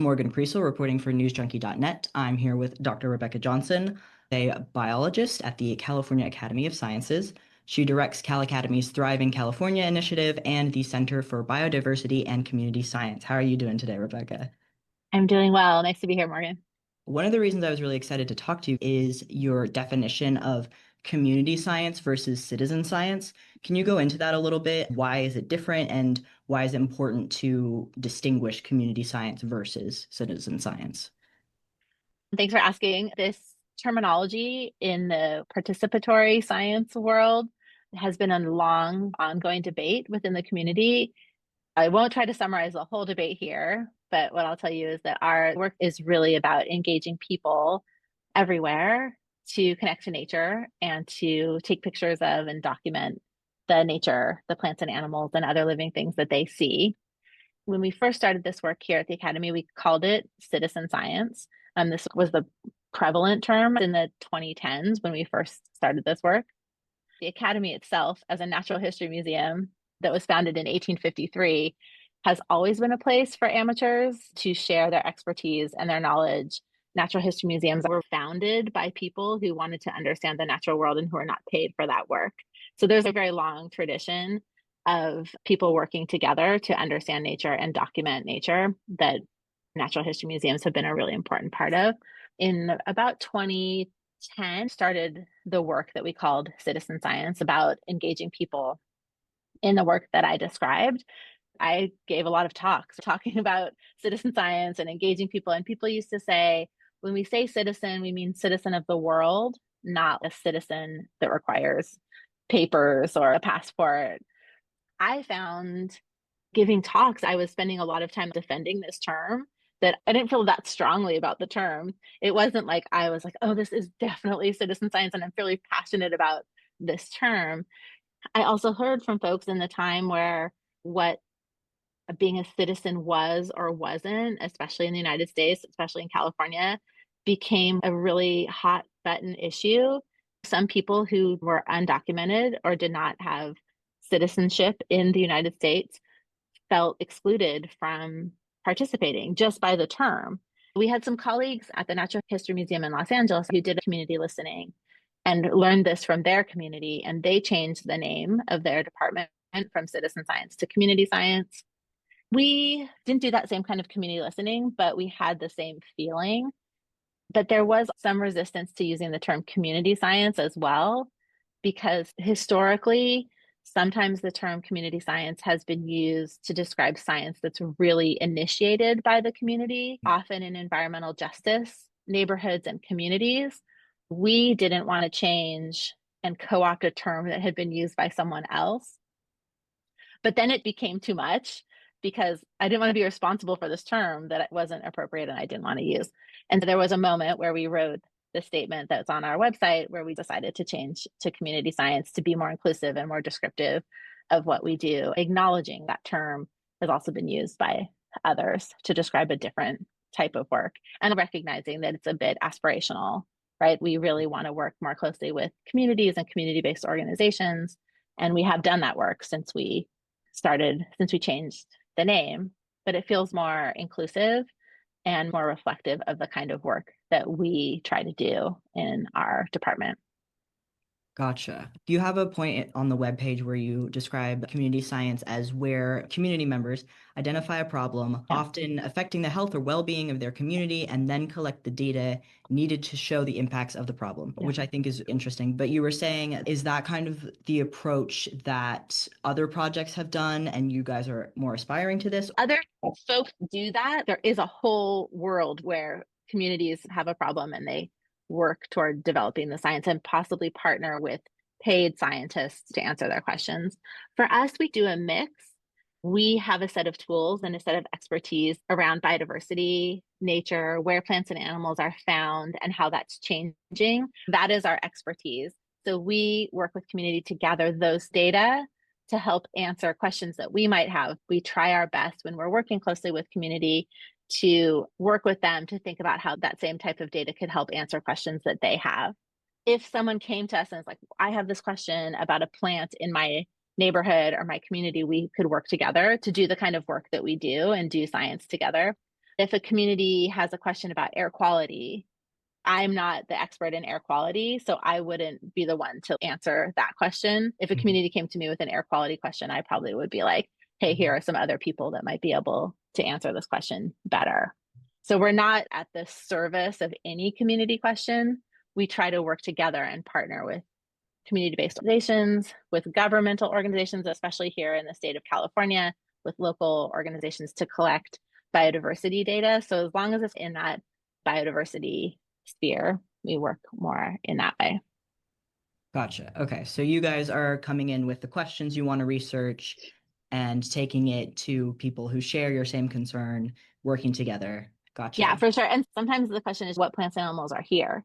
Morgan Kriesel reporting for Newsjunkie.net. I'm here with Dr. Rebecca Johnson, a biologist at the California Academy of Sciences. She directs Cal Academy's Thriving California initiative and the Center for Biodiversity and Community Science. How are you doing today, Rebecca? I'm doing well. Nice to be here, Morgan. One of the reasons I was really excited to talk to you is your definition of community science versus citizen science. Can you go into that a little bit? Why is it different, and why is it important to distinguish community science versus citizen science? Thanks for asking. This terminology in the participatory science world has been a long, ongoing debate within the community. I won't try to summarize the whole debate here, but what I'll tell you is that our work is really about engaging people everywhere to connect to nature and to take pictures of and document the nature, the plants and animals and other living things that they see. When we first started this work here at the Academy, we called it citizen science. This was the prevalent term in the 2010s when we first started this work. The Academy itself, as a natural history museum that was founded in 1853, has always been a place for amateurs to share their expertise and their knowledge. Natural history museums were founded by people who wanted to understand the natural world and who are not paid for that work. So there's a very long tradition of people working together to understand nature and document nature that natural history museums have been a really important part of. In about 2010, started the work that we called citizen science, about engaging people in the work that I described. I gave a lot of talks talking about citizen science and engaging people. And people used to say, when we say citizen, we mean citizen of the world, not a citizen that requires papers or a passport. I found giving talks, I was spending a lot of time defending this term, that I didn't feel that strongly about the term. It wasn't like I was like, oh, this is definitely citizen science and I'm fairly passionate about this term. I also heard from folks in the time where what being a citizen was or wasn't, especially in the United States, especially in California, became a really hot button issue. Some people who were undocumented or did not have citizenship in the United States felt excluded from participating just by the term. We had some colleagues at the Natural History Museum in Los Angeles who did community listening and learned this from their community, and they changed the name of their department from citizen science to community science. We didn't do that same kind of community listening, but we had the same feeling. But there was some resistance to using the term community science as well, because historically, sometimes the term community science has been used to describe science that's really initiated by the community, often in environmental justice, neighborhoods, and communities. We didn't want to change and co-opt a term that had been used by someone else. But then it became too much because I didn't want to be responsible for this term that it wasn't appropriate and I didn't want to use. And there was a moment where we wrote the statement that's on our website where we decided to change to community science to be more inclusive and more descriptive of what we do, acknowledging that term has also been used by others to describe a different type of work and recognizing that it's a bit aspirational, right? We really want to work more closely with communities and community-based organizations. And we have done that work since we changed the name, but it feels more inclusive and more reflective of the kind of work that we try to do in our department. Gotcha. You have a point on the webpage where you describe community science as where community members identify a problem, Yeah. often affecting the health or well-being of their community, and then collect the data needed to show the impacts of the problem, Yeah. which I think is interesting. But you were saying, is that kind of the approach that other projects have done, and you guys are more aspiring to this? Other folks do that. There is a whole world where communities have a problem and they work toward developing the science and possibly partner with paid scientists to answer their questions. For us, we do a mix. We have a set of tools and a set of expertise around biodiversity, nature, where plants and animals are found, and how that's changing. That is our expertise. So we work with community to gather those data to help answer questions that we might have. We try our best when we're working closely with community to work with them to think about how that same type of data could help answer questions that they have. If someone came to us and was like, I have this question about a plant in my neighborhood or my community, we could work together to do the kind of work that we do and do science together. If a community has a question about air quality, I'm not the expert in air quality, so I wouldn't be the one to answer that question. If a Mhm. community came to me with an air quality question, I probably would be like, hey, here are some other people that might be able to answer this question better. So we're not at the service of any community question. We try to work together and partner with community-based organizations, with governmental organizations, especially here in the state of California, with local organizations to collect biodiversity data. So as long as it's in that biodiversity sphere, we work more in that way. Gotcha. Okay. So you guys are coming in with the questions you want to research and taking it to people who share your same concern, working together. Yeah, Gotcha. for sure. And sometimes the question is what plants and animals are here,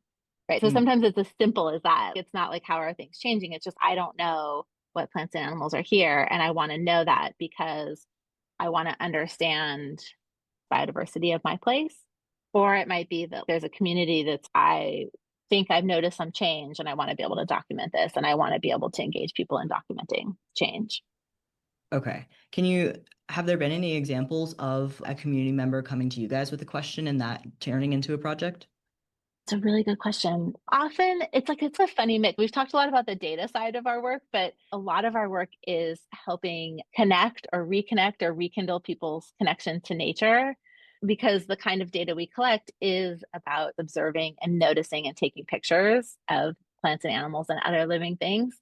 right? So Mm, sometimes it's as simple as that. It's not like how are things changing? It's just I don't know what plants and animals are here. And I want to know that because I want to understand biodiversity of my place. Or it might be that there's a community that's I think I've noticed some change and I want to be able to document this and I want to be able to engage people in documenting change. okay. Have there been any examples of a community member coming to you guys with a question and that turning into a project? It's a really good question. Often it's a funny mix. We've talked a lot about the data side of our work, but a lot of our work is helping connect or reconnect or rekindle people's connection to nature because the kind of data we collect is about observing and noticing and taking pictures of plants and animals and other living things.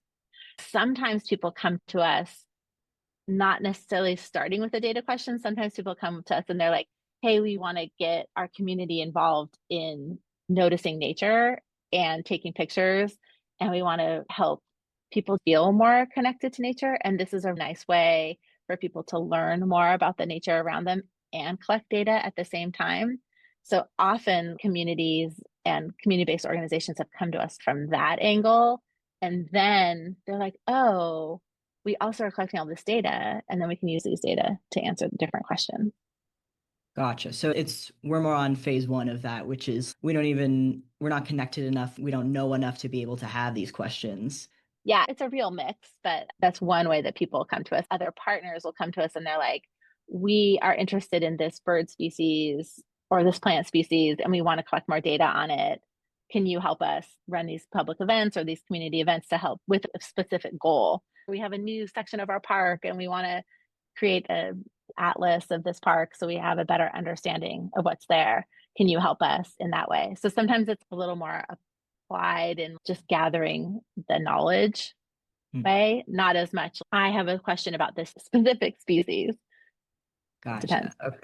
Sometimes people come to us not necessarily starting with a data question. Sometimes people come to us and they're like, hey, we want to get our community involved in noticing nature and taking pictures. And we want to help people feel more connected to nature. And this is a nice way for people to learn more about the nature around them and collect data at the same time. So often communities and community-based organizations have come to us from that angle. And then they're like, oh, we also are collecting all this data, and then we can use these data to answer different questions. Gotcha. So we're more on phase one of that, which is we're not connected enough. We don't know enough to be able to have these questions. Yeah, it's a real mix, but that's one way that people come to us. Other partners will come to us and they're like, we are interested in this bird species or this plant species, and we want to collect more data on it. Can you help us run these public events or these community events to help with a specific goal? We have a new section of our park and we want to create a atlas of this park so we have a better understanding of what's there. Can you help us in that way? So sometimes it's a little more applied and just gathering the knowledge Hmm. way, not as much. I have a question about this specific species. It Gotcha. depends. Okay.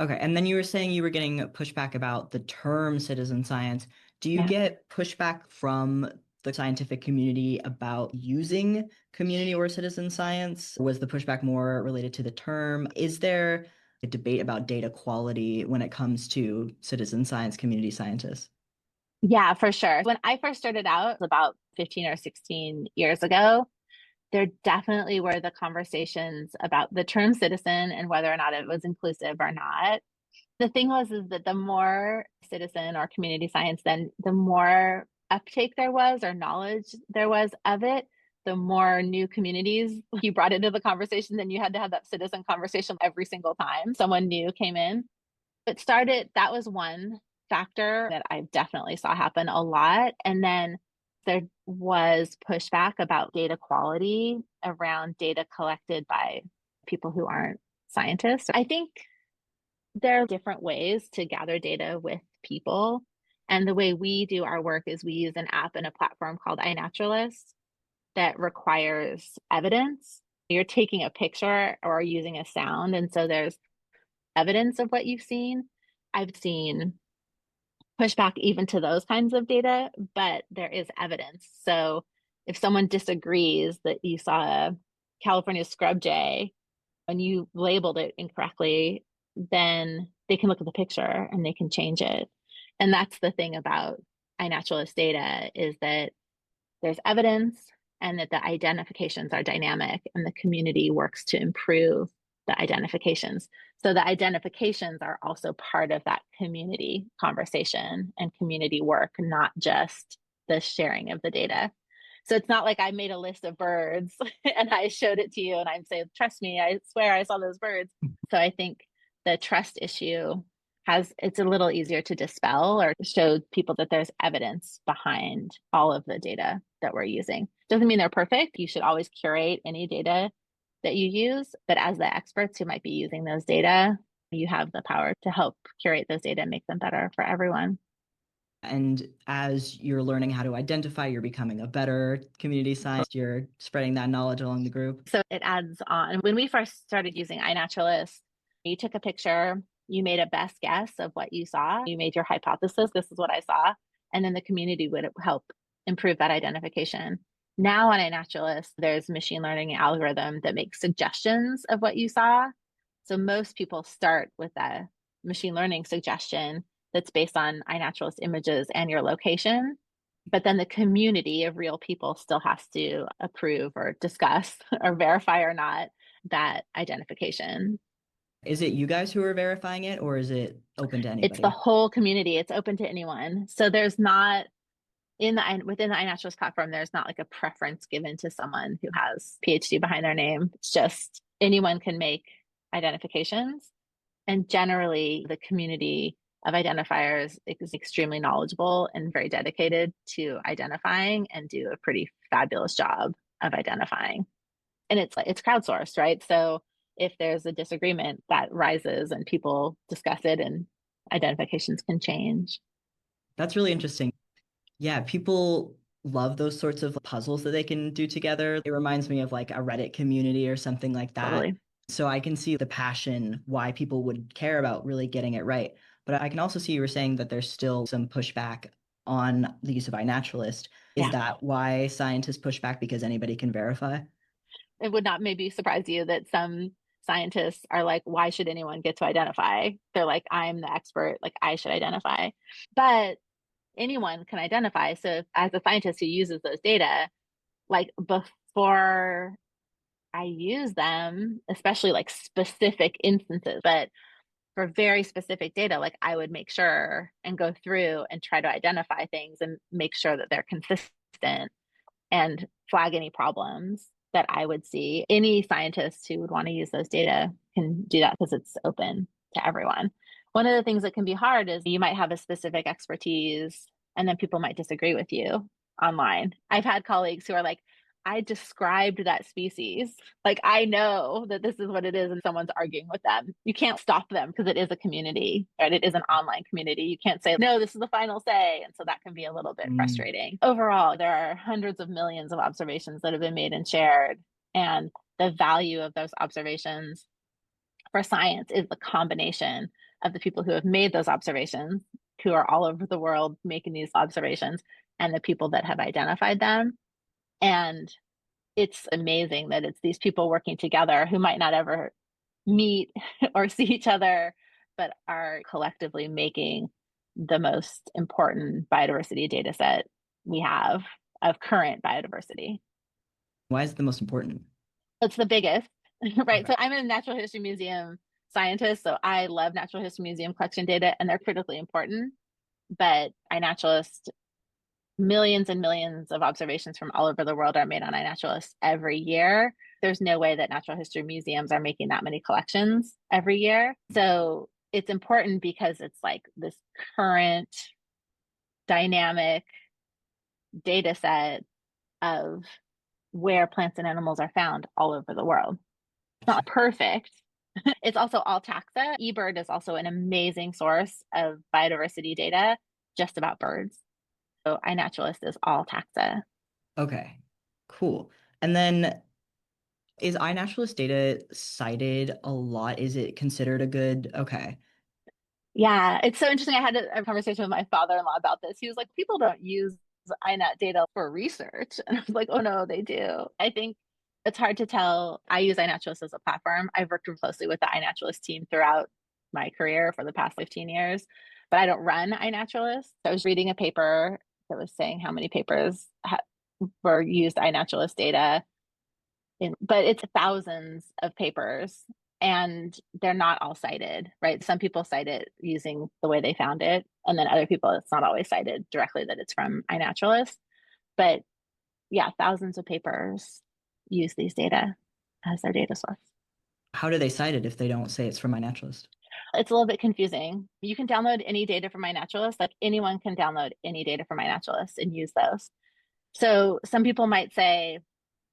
Okay. And then you were saying you were getting pushback about the term citizen science. Do you Yeah. get pushback from the scientific community about using community or citizen science? Was the pushback more related to the term? Is there a debate about data quality when it comes to citizen science, community scientists? Yeah, for sure. When I first started out about 15 or 16 years ago, there definitely were the conversations about the term citizen and whether or not it was inclusive or not. The thing was is that the more citizen or community science, then the more uptake there was or knowledge there was of it, the more new communities you brought into the conversation. Then you had to have that citizen conversation every single time someone new came in. It started, that was one factor that I definitely saw happen a lot. And then there was pushback about data quality around data collected by people who aren't scientists. I think there are different ways to gather data with people. And the way we do our work is we use an app and a platform called iNaturalist that requires evidence. You're taking a picture or using a sound. And so there's evidence of what you've seen. I've seen pushback even to those kinds of data, but there is evidence. So if someone disagrees that you saw a California scrub jay and you labeled it incorrectly, then they can look at the picture and they can change it. And that's the thing about iNaturalist data is that there's evidence and that the identifications are dynamic and the community works to improve the identifications. So the identifications are also part of that community conversation and community work, not just the sharing of the data. So it's not like I made a list of birds and I showed it to you and I'm saying, trust me, I swear I saw those birds. So I think the trust issue it's a little easier to dispel or show people that there's evidence behind all of the data that we're using. Doesn't mean they're perfect. You should always curate any data that you use, but as the experts who might be using those data, you have the power to help curate those data and make them better for everyone. And as you're learning how to identify, you're becoming a better community scientist, you're spreading that knowledge along the group. So it adds on. When we first started using iNaturalist, you took a picture, you made a best guess of what you saw, you made your hypothesis, this is what I saw, and then the community would help improve that identification. Now on iNaturalist, there's a machine learning algorithm that makes suggestions of what you saw. So most people start with a machine learning suggestion that's based on iNaturalist images and your location. But then the community of real people still has to approve or discuss or verify or not that identification. Is it you guys who are verifying it, or is it open to It's the anybody? whole community. It's open to anyone. So there's not within the iNaturalist platform, there's not like a preference given to someone who has PhD behind their name. It's just anyone can make identifications. And generally, the community of identifiers is extremely knowledgeable and very dedicated to identifying and do a pretty fabulous job of identifying. And it's crowdsourced, right? So if there's a disagreement, that rises and people discuss it and identifications can change. That's really interesting. Yeah, people love those sorts of puzzles that they can do together. It reminds me of like a Reddit community or something like that. Totally. So I can see the passion why people would care about really getting it right. But I can also see you were saying that there's still some pushback on the use of iNaturalist. Is Yeah. that why scientists push back because anybody can verify? It would not maybe surprise you that some scientists are like, why should anyone get to identify? They're like, I'm the expert, like I should identify. But anyone can identify. So as a scientist who uses those data, like before I use them, especially like specific instances, but for very specific data, like I would make sure and go through and try to identify things and make sure that they're consistent and flag any problems that I would see. Any scientist who would want to use those data can do that because it's open to everyone. One of the things that can be hard is you might have a specific expertise and then people might disagree with you online. I've had colleagues who are like, I described that species. Like, I know that this is what it is, and someone's arguing with them. You can't stop them because it is a community, right? It is an online community. You can't say, no, this is the final say. And so that can be a little bit Mm. frustrating. Overall, there are hundreds of millions of observations that have been made and shared. And the value of those observations for science is the combination of the people who have made those observations, who are all over the world making these observations, and the people that have identified them. And it's amazing that it's these people working together who might not ever meet or see each other, but are collectively making the most important biodiversity data set we have of current biodiversity. Why is it the most important? It's the biggest, right? Okay. So I'm a natural history museum scientist, so I love natural history museum collection data, and they're critically important. But iNaturalist, millions and millions of observations from all over the world are made on iNaturalist every year. There's no way that natural history museums are making that many collections every year. So it's important because it's like this current dynamic data set of where plants and animals are found all over the world. It's not perfect. It's also all taxa. eBird is also an amazing source of biodiversity data just about birds. So iNaturalist is all taxa. Okay, cool. And then is iNaturalist data cited a lot? Is it considered a good? Okay. Yeah, it's so interesting. I had a conversation with my father-in-law about this. He was like, people don't use iNat data for research. And I was like, oh no, they do. I think it's hard to tell. I use iNaturalist as a platform. I've worked closely with the iNaturalist team throughout my career for the past 15 years, but I don't run iNaturalist. I was reading a paper that was saying how many papers were used iNaturalist data but it's thousands of papers and they're not all cited, right? Some people cite it using the way they found it, and then other people, it's not always cited directly that it's from iNaturalist. But yeah, thousands of papers use these data as their data source. How do they cite it if they don't say it's from iNaturalist? It's a little bit confusing. You can download any data from iNaturalist, like anyone can download any data from iNaturalist and use those. So some people might say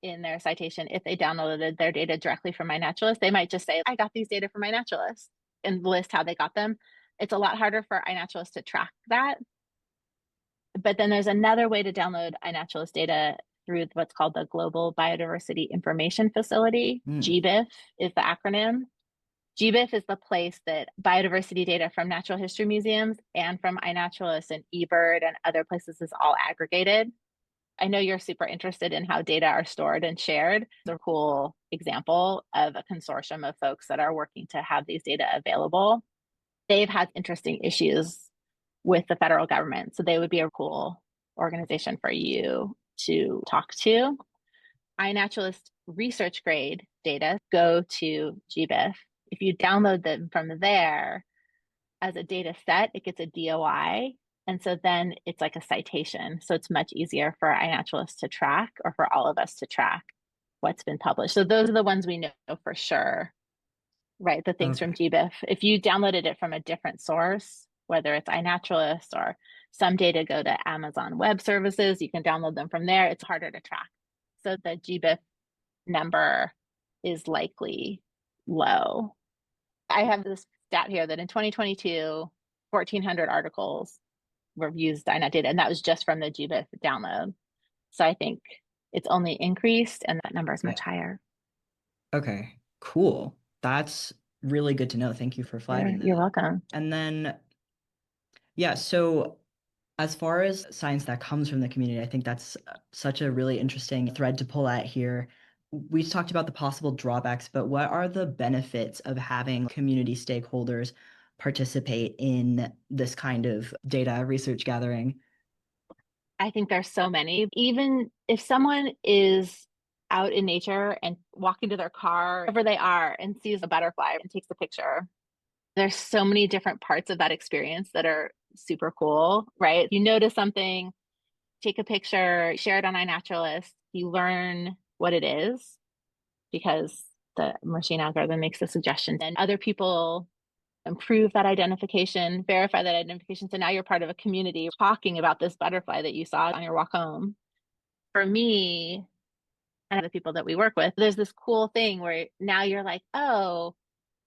in their citation, if they downloaded their data directly from iNaturalist, they might just say, I got these data from iNaturalist and list how they got them. It's a lot harder for iNaturalist to track that. But then there's another way to download iNaturalist data through what's called the Global Biodiversity Information Facility. Hmm. GBIF is the acronym. GBIF is the place that biodiversity data from natural history museums and from iNaturalist and eBird and other places is all aggregated. I know you're super interested in how data are stored and shared. It's a cool example of a consortium of folks that are working to have these data available. They've had interesting issues with the federal government, so they would be a cool organization for you to talk to. iNaturalist research grade data go to GBIF. If you download them from there as a data set, it gets a DOI. And so then it's like a citation. So it's much easier for iNaturalist to track or for all of us to track what's been published. So those are the ones we know for sure, right? The things from Okay. GBIF. If you downloaded it from a different source, whether it's iNaturalist or some data go to Amazon Web Services, you can download them from there. It's harder to track. So the GBIF number is likely low. I have this stat here that in 2022, 1,400 articles were used iNet data, and that was just from the GBIF download. So I think it's only increased, and that number is much Yeah. higher. Okay. Cool. That's really good to know. Thank you for flagging You're that. welcome. And then, yeah, so as far as science that comes from the community, I think that's such a really interesting thread to pull at here. We talked about the possible drawbacks, but what are the benefits of having community stakeholders participate in this kind of data research gathering? I think there's so many. Even if someone is out in nature and walking to their car, wherever they are, and sees a butterfly and takes a picture, there's so many different parts of that experience that are super cool, right? You notice something, take a picture, share it on iNaturalist, you learn what it is because the machine algorithm makes the suggestion, and other people improve that identification, verify that identification. So now you're part of a community talking about this butterfly that you saw on your walk home. For me and the people that we work with, there's this cool thing where now you're like, oh,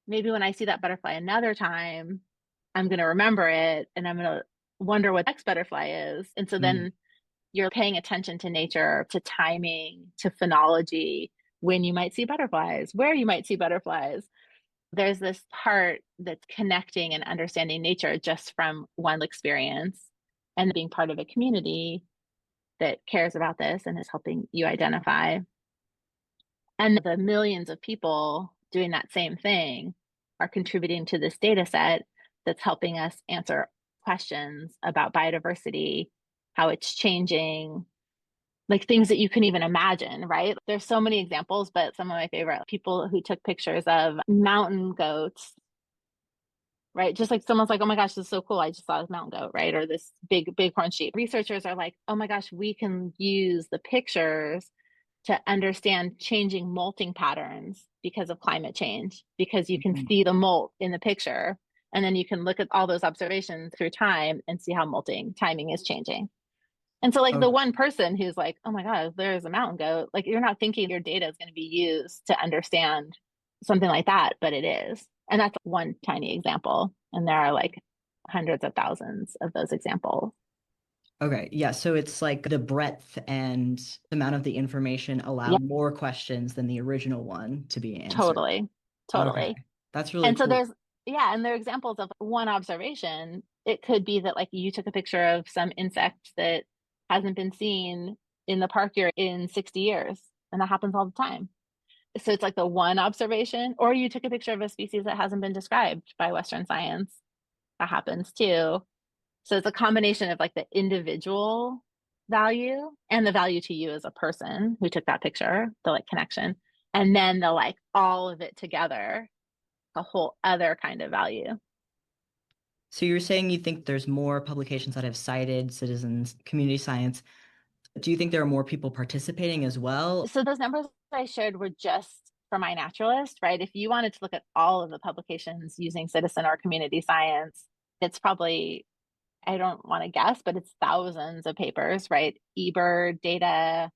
maybe when I see that butterfly another time, I'm going to remember it and I'm going to wonder what the next butterfly is. And so Mm. then you're paying attention to nature, to timing, to phenology, when you might see butterflies, where you might see butterflies. There's this part that's connecting and understanding nature just from one experience and being part of a community that cares about this and is helping you identify. And the millions of people doing that same thing are contributing to this data set that's helping us answer questions about biodiversity, how it's changing, like things that you couldn't even imagine, right? There's so many examples, but some of my favorite people who took pictures of mountain goats, right? Just like someone's like, oh my gosh, this is so cool. I just saw this mountain goat, right? Or this big bighorn sheep. Researchers are like, oh my gosh, we can use the pictures to understand changing molting patterns because of climate change, because you can Mhm. see the molt in the picture. And then you can look at all those observations through time and see how molting timing is changing. And so, like, the Okay. one person who's like, oh my God, there's a mountain goat, like, you're not thinking your data is going to be used to understand something like that, but it is. And that's one tiny example. And there are like hundreds of thousands of those examples. Okay. Yeah. So it's like the breadth and amount of the information allow Yeah, more questions than the original one to be answered. totally. Okay. Totally. That's really And so cool. yeah, and there are examples of one observation. It could be that like you took a picture of some insect that hasn't been seen in the park you're in 60 years. And that happens all the time. So it's like the one observation, or you took a picture of a species that hasn't been described by Western science. That happens too. So it's a combination of like the individual value and the value to you as a person who took that picture, the like connection, and then the like all of it together, a whole other kind of value. So you're saying you think there's more publications that have cited citizens, community science. Do you think there are more people participating as well? So those numbers I shared were just for my naturalist, right? If you wanted to look at all of the publications using citizen or community science, it's probably, I don't want to guess, but it's thousands of papers, right? eBird data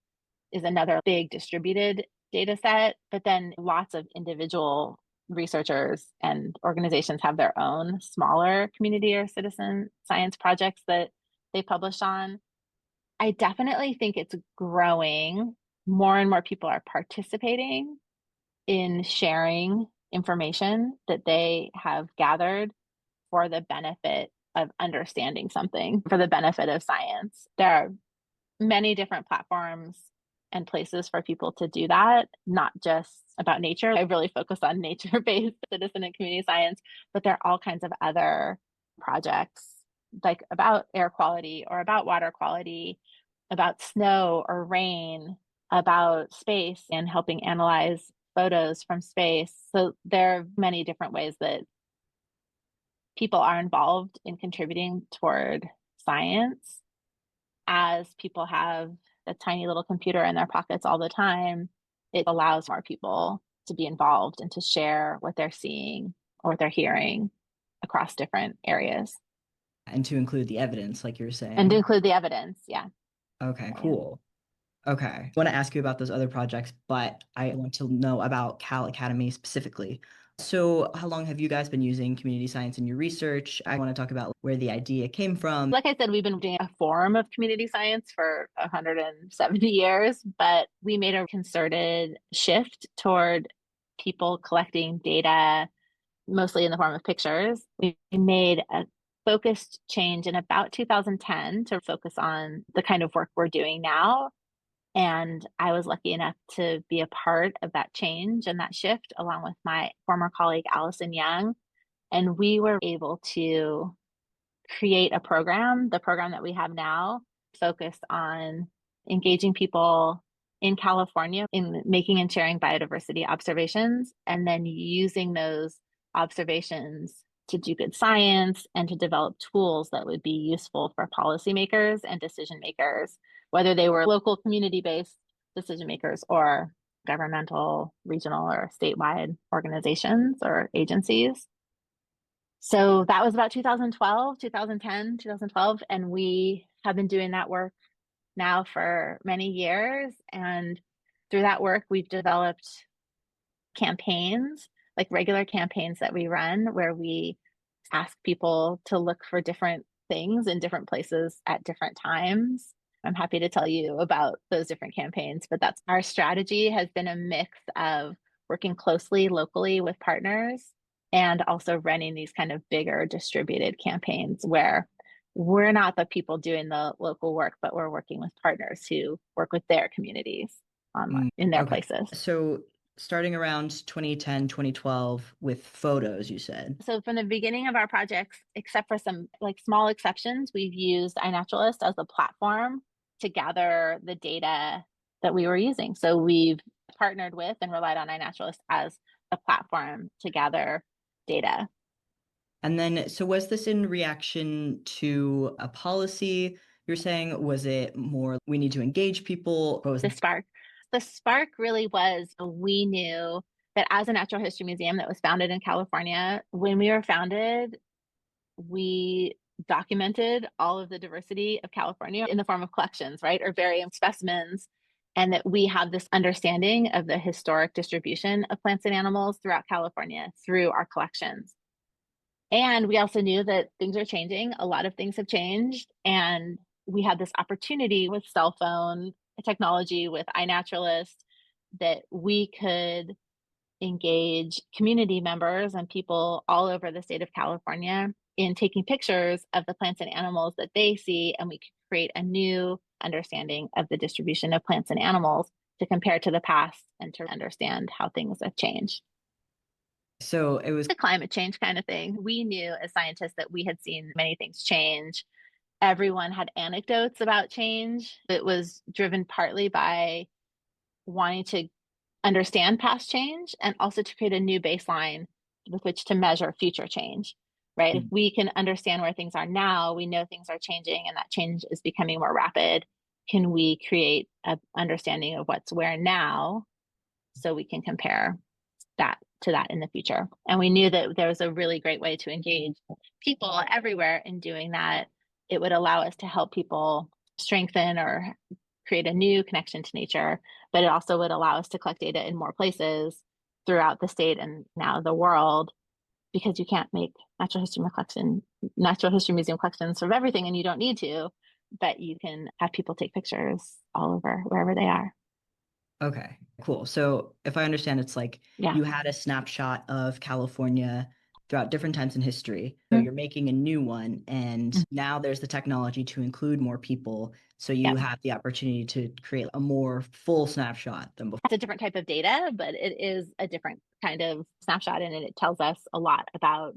is another big distributed data set, but then lots of individual researchers and organizations have their own smaller community or citizen science projects that they publish on. I definitely think it's growing. More and more people are participating in sharing information that they have gathered for the benefit of understanding something, for the benefit of science. There are many different platforms and places for people to do that, not just about nature. I really focus on nature-based citizen and community science, but there are all kinds of other projects like about air quality or about water quality, about snow or rain, about space and helping analyze photos from space. So there are many different ways that people are involved in contributing toward science. As people have a tiny little computer in their pockets all the time, it allows more people to be involved and to share what they're seeing or what they're hearing across different areas. And to include the evidence, like you were And to saying. include the evidence. Yeah. Okay, Yeah. cool. Okay. I want to ask you about those other projects, but I want to know about Cal Academy specifically. So, how long have you guys been using community science in your research? I want to talk about where the idea came from. Like I said, we've been doing a form of community science for 170 years, but we made a concerted shift toward people collecting data, mostly in the form of pictures. We made a focused change in about 2010 to focus on the kind of work we're doing now. And I was lucky enough to be a part of that change and that shift, along with my former colleague, Allison Young. And we were able to create a program, the program that we have now, focused on engaging people in California in making and sharing biodiversity observations, and then using those observations to do good science and to develop tools that would be useful for policymakers and decision makers, whether they were local community-based decision makers or governmental, regional, or statewide organizations or agencies. So that was about 2012, 2010, 2012. And we have been doing that work now for many years. And through that work, we've developed campaigns, like regular campaigns that we run, where we ask people to look for different things in different places at different times. I'm happy to tell you about those different campaigns, but that's our strategy has been a mix of working closely locally with partners and also running these kind of bigger distributed campaigns where we're not the people doing the local work, but we're working with partners who work with their communities in their Okay. places. So, starting around 2010, 2012 with photos, you said. So from the beginning of our projects, except for some like small exceptions, we've used iNaturalist as a platform to gather the data that we were using. So we've partnered with and relied on iNaturalist as a platform to gather data. And then, so was this in reaction to a policy you're saying? Was it more we need to engage people? What was The spark. The spark really was we knew that as a natural history museum that was founded in California, when we were founded, we documented all of the diversity of California in the form of collections, right, or variant specimens, and that we have this understanding of the historic distribution of plants and animals throughout California through our collections. And we also knew that things are changing. A lot of things have changed. And we had this opportunity with cell phone technology, with iNaturalist, that we could engage community members and people all over the state of California in taking pictures of the plants and animals that they see. And we could create a new understanding of the distribution of plants and animals to compare to the past and to understand how things have changed. so it was The climate change kind of thing. We knew as scientists that we had seen many things change. Everyone had anecdotes about change. It was driven partly by wanting to understand past change and also to create a new baseline with which to measure future change, right? If we can understand where things are now, we know things are changing and that change is becoming more rapid. Can we create an understanding of what's where now so we can compare that to that in the future. And we knew that there was a really great way to engage people everywhere in doing that. It would allow us to help people strengthen or create a new connection to nature, but it also would allow us to collect data in more places throughout the state and now the world, because you can't make natural history museum collections of everything, and you don't need to, but you can have people take pictures all over wherever they are. Okay, cool. So if I understand, it's like Yeah. you had a snapshot of California throughout different times in history. So Mhm. you're making a new one, and now there's the technology to include more people. So you Yeah. have the opportunity to create a more full snapshot than before. It's a different type of data, but it is a different kind of snapshot, and it tells us a lot about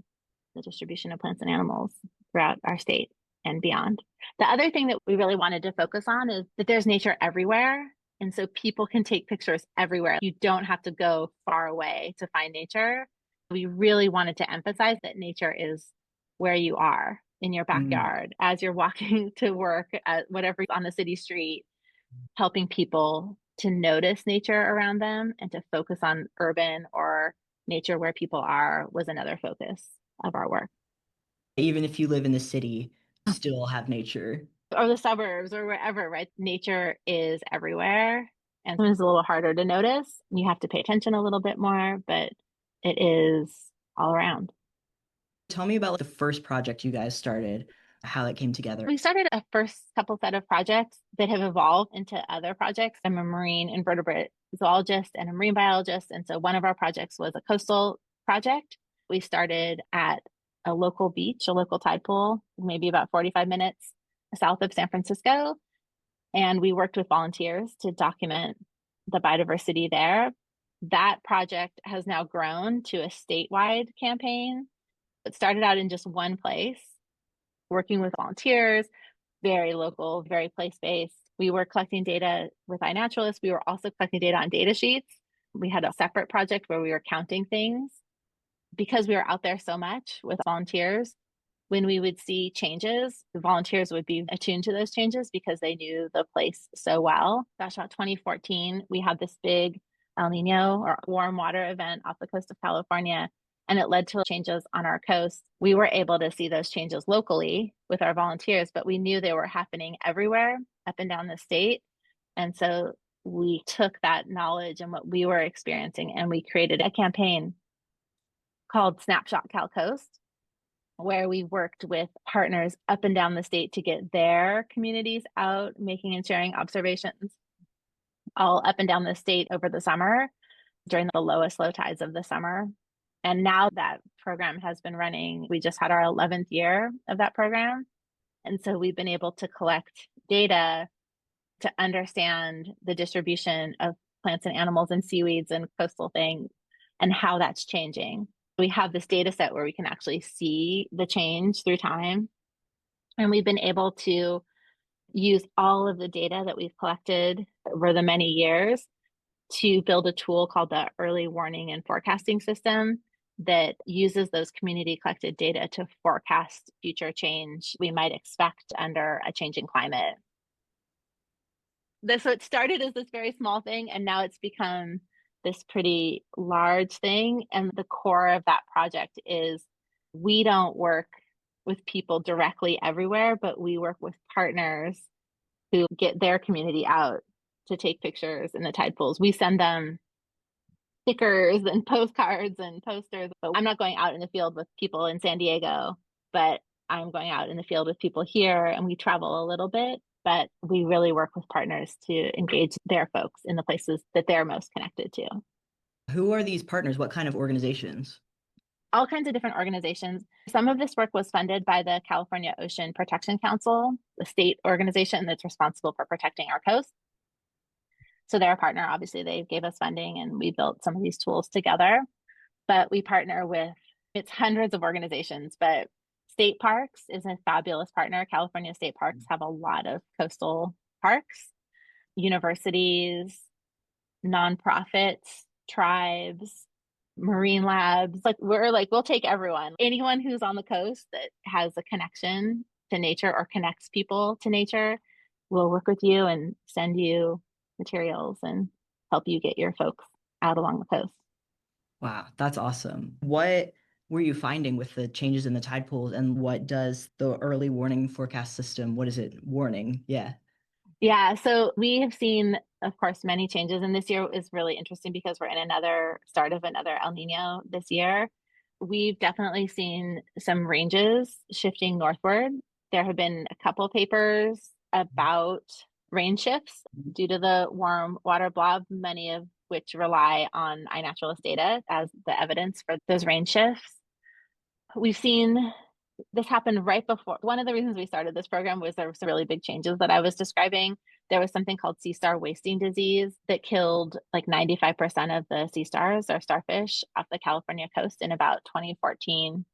the distribution of plants and animals throughout our state and beyond. The other thing that we really wanted to focus on is that there's nature everywhere. And so people can take pictures everywhere. You don't have to go far away to find nature. We really wanted to emphasize that nature is where you are in your Mm. backyard, as you're walking to work, at whatever on the city street, helping people to notice nature around them and to focus on urban or nature where people are was another focus of our work. Even if you live in the city, still have nature. Or the suburbs or wherever, right? Nature is everywhere. And it's a little harder to notice. You have to pay attention a little bit more, but it is all around. Tell me about like, the first project you guys started, how that came together. We started a first couple set of projects that have evolved into other projects. I'm a marine invertebrate zoologist and a marine biologist. And so one of our projects was a coastal project. We started at a local beach, a local tide pool, maybe about 45 minutes south of San Francisco. And we worked with volunteers to document the biodiversity there. That project has now grown to a statewide campaign. It started out in just one place, working with volunteers, very local, very place-based. We were collecting data with iNaturalist. We were also collecting data on data sheets. We had a separate project where we were counting things. Because we were out there so much with volunteers, when we would see changes, the volunteers would be attuned to those changes because they knew the place so well. Gosh, about 2014, we had this big El Nino or warm water event off the coast of California, and it led to changes on our coast. We were able to see those changes locally with our volunteers, but we knew they were happening everywhere up and down the state. And so we took that knowledge and what we were experiencing, and we created a campaign called Snapshot Cal Coast, where we worked with partners up and down the state to get their communities out making and sharing observations all up and down the state over the summer during the lowest low tides of the summer. And now that program has been running, we just had our 11th year of that program. And so we've been able to collect data to understand the distribution of plants and animals and seaweeds and coastal things and how that's changing. We have this data set where we can actually see the change through time. And we've been able to use all of the data that we've collected over the many years to build a tool called the Early Warning and Forecasting System that uses those community collected data to forecast future change we might expect under a changing climate. So it started as this very small thing, and now it's become this pretty large thing. And the core of that project is we don't work with people directly everywhere, but we work with partners who get their community out to take pictures in the tide pools. We send them stickers and postcards and posters. But I'm not going out in the field with people in San Diego, but I'm going out in the field with people here, and we travel a little bit, but we really work with partners to engage their folks in the places that they're most connected to. Who are these partners? What kind of organizations? All kinds of different organizations. Some of this work was funded by the California Ocean Protection Council, the state organization that's responsible for protecting our coast. So they're a partner. Obviously, they gave us funding and we built some of these tools together. But we partner with, it's hundreds of organizations, but state parks is a fabulous partner. California state parks have a lot of coastal parks, universities, nonprofits, tribes, marine labs. We'll take everyone. Anyone who's on the coast that has a connection to nature or connects people to nature, we'll work with you and send you materials and help you get your folks out along the coast. Wow, that's awesome. What were you finding with the changes in the tide pools, and what does the early warning forecast system, what is it warning? Yeah. Yeah, so we have seen, of course, many changes, and this year is really interesting because we're in another start of another El Nino this year. We've definitely seen some ranges shifting northward. There have been a couple papers about rain shifts due to the warm water blob, many of which rely on iNaturalist data as the evidence for those rain shifts. We've seen this happened right before. One of the reasons we started this program was there were some really big changes that I was describing. There was something called sea star wasting disease that killed like 95% of the sea stars or starfish off the California coast in about 2014.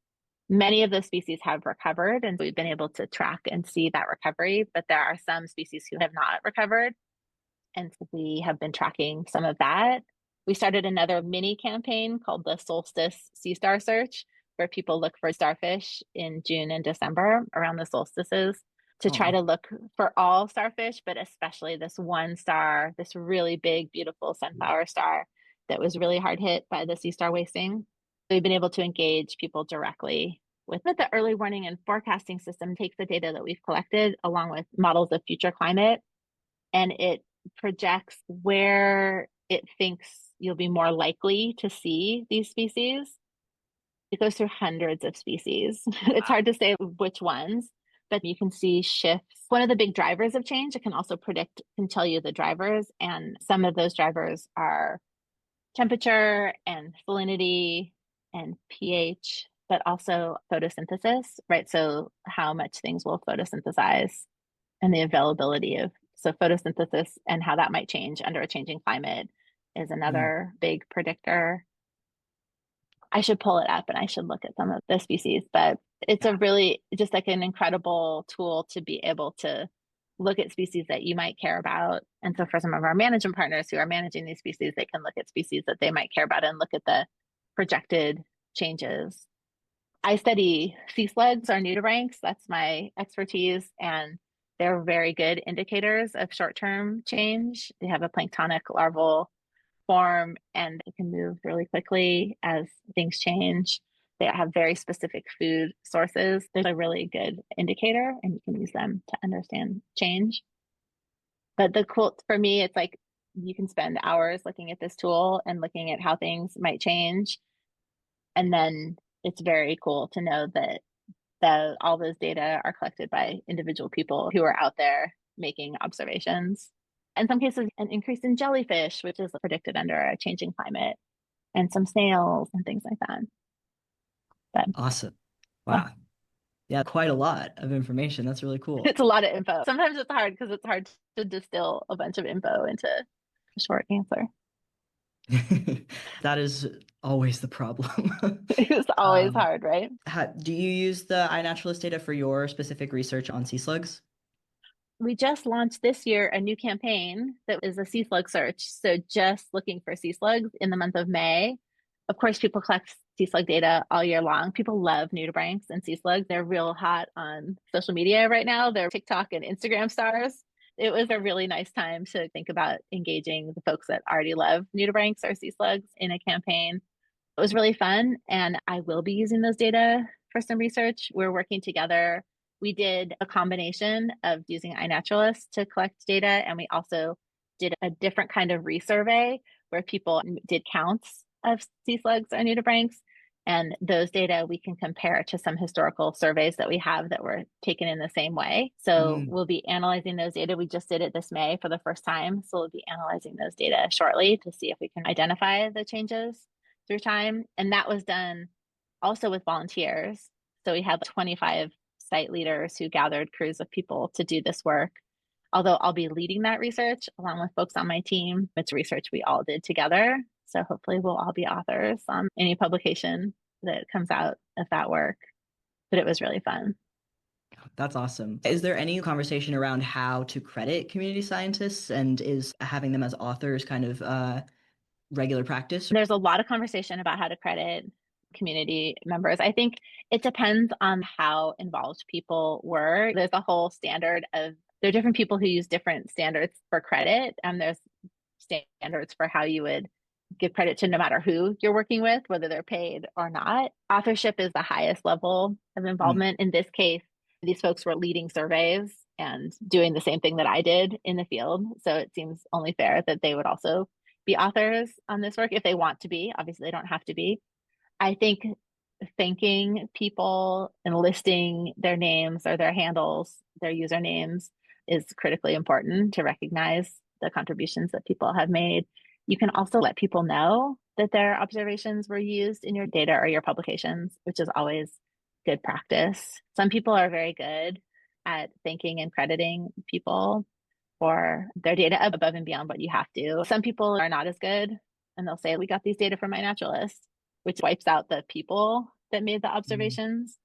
Many of those species have recovered, and we've been able to track and see that recovery, but there are some species who have not recovered. And so we have been tracking some of that. We started another mini campaign called the Solstice Sea Star Search, where people look for starfish in June and December around the solstices to try Oh, to look for all starfish, but especially this one star, this really big, beautiful sunflower star that was really hard hit by the sea star wasting. We've been able to engage people directly with it. The early warning and forecasting system takes the data that we've collected along with models of future climate, and it projects where it thinks you'll be more likely to see these species. It goes through hundreds of species. It's wow. hard to say which ones, but you can see shifts. One of the big drivers of change, it can also predict, can tell you the drivers. And some of those drivers are temperature and salinity and pH, but also photosynthesis, right? So how much things will photosynthesize and the availability of, so photosynthesis and how that might change under a changing climate is Mm, another big predictor. I should pull it up and I should look at some of the species, but it's a yeah. really just like an incredible tool to be able to look at species that you might care about. And so for some of our management partners who are managing these species, they can look at species that they might care about and look at the projected changes. I study sea slugs or nudibranchs. That's my expertise. And they're very good indicators of short-term change. They have a planktonic larval form and it can move really quickly as things change. They have very specific food sources. There's a really good indicator and you can use them to understand change. But the cool for me, it's like you can spend hours looking at this tool and looking at how things might change. And then it's very cool to know that all those data are collected by individual people who are out there making observations. In some cases, an increase in jellyfish, which is predicted under a changing climate, and some snails and things like that. But Awesome. yeah, Wow. Yeah, quite a lot of information. That's really cool. it's a lot of info. Sometimes it's hard because it's hard to distill a bunch of info into a short answer. That is always the problem. It's always Um, hard, right? do you use the iNaturalist data for your specific research on sea slugs? We just launched this year a new campaign that is a sea slug search. So just looking for sea slugs in the month of May. Of course, people collect sea slug data all year long. People love nudibranchs and sea slugs. They're real hot on social media right now. They're TikTok and Instagram stars. It was a really nice time to think about engaging the folks that already love nudibranchs or sea slugs in a campaign. It was really fun, and I will be using those data for some research. We're working together. We did a combination of using iNaturalist to collect data, and we also did a different kind of resurvey where people did counts of sea slugs or nudibranchs. And those data we can compare to some historical surveys that we have that were taken in the same way. So Mm, we'll be analyzing those data. We just did it this May for the first time. So we'll be analyzing those data shortly to see if we can identify the changes through time. And that was done also with volunteers. So we had 25 site leaders who gathered crews of people to do this work. Although I'll be leading that research along with folks on my team, it's research we all did together. So hopefully we'll all be authors on any publication that comes out of that work. But it was really fun. that's awesome. Is there any conversation around how to credit community scientists, and is having them as authors kind of regular practice? There's a lot of conversation about how to credit community members. I think it depends on how involved people were. There's a whole standard of, there are different people who use different standards for credit, and there's standards for how you would give credit to no matter who you're working with, whether they're paid or not. Authorship is the highest level of Mm. involvement. In this case, these folks were leading surveys and doing the same thing that I did in the field. So it seems only fair that they would also be authors on this work if they want to be. Obviously, they don't have to be. I think thanking people and listing their names or their handles, their usernames, is critically important to recognize the contributions that people have made. You can also let people know that their observations were used in your data or your publications, which is always good practice. Some people are very good at thanking and crediting people for their data above and beyond what you have to. Some people are not as good, and they'll say, we got these data from my naturalist, which wipes out the people that made the Mm. observations.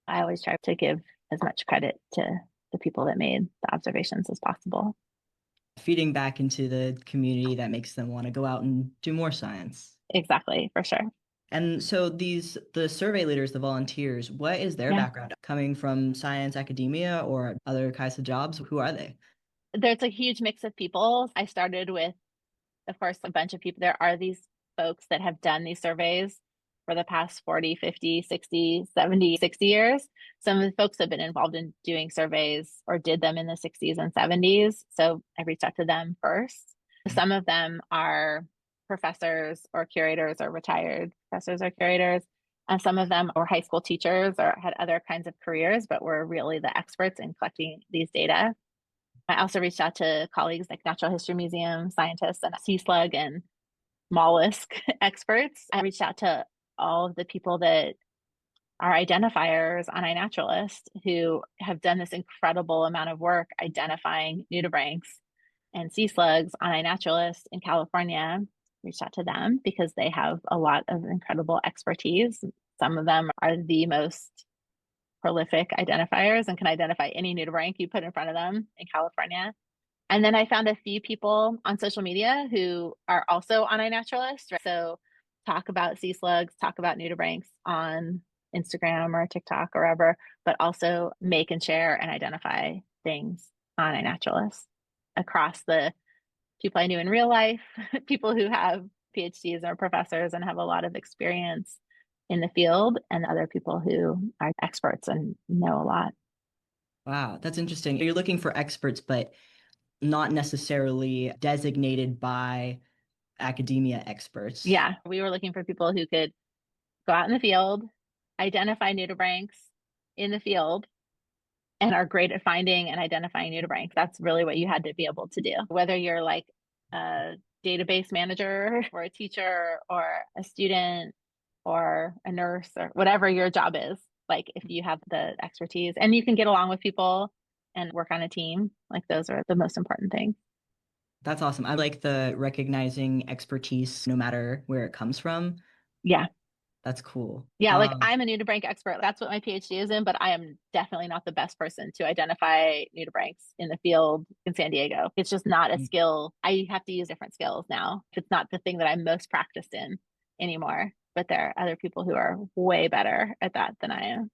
I always try to give as much credit to the people that made the observations as possible. Feeding back into the community that makes them want to go out and do more science. Exactly, for sure. And so the survey leaders, the volunteers, what is their Yeah. background? Coming from science academia or other kinds of jobs? Who are they? There's a huge mix of people. I started with, of course, a bunch of people. There are these folks that have done these surveys for the past 40, 50, 60, 70, 60 years. Some of the folks have been involved in doing surveys or did them in the 60s and 70s. So I reached out to them first. Some of them are professors or curators or retired professors or curators. And some of them were high school teachers or had other kinds of careers, but were really the experts in collecting these data. I also reached out to colleagues like Natural History Museum scientists and sea slug and mollusk experts. I reached out to all of the people that are identifiers on iNaturalist who have done this incredible amount of work identifying nudibranchs and sea slugs on iNaturalist in California. Reached out to them because they have a lot of incredible expertise. Some of them are the most prolific identifiers and can identify any nudibranch you put in front of them in California. And then I found a few people on social media who are also on iNaturalist. Right? So talk about sea slugs, talk about nudibranchs on Instagram or TikTok or wherever, but also make and share and identify things on iNaturalist across the people I knew in real life, people who have PhDs or professors and have a lot of experience in the field, and other people who are experts and know a lot. Wow, that's interesting. You're looking for experts, but not necessarily designated by academia experts. Yeah, we were looking for people who could go out in the field, identify nudibranchs in the field, and are great at finding and identifying nudibranchs. That's really what you had to be able to do. Whether you're like a database manager or a teacher or a student or a nurse or whatever your job is, like if you have the expertise and you can get along with people and work on a team, like those are the most important things. That's awesome. I like the recognizing expertise no matter where it comes from. Yeah. That's cool. Yeah, like I'm a nudibranch expert. That's what my PhD is in, but I am definitely not the best person to identify nudibranchs in the field in San Diego. It's just not a skill. I have to use different skills now. It's not the thing that I'm most practiced in anymore, but there are other people who are way better at that than I am.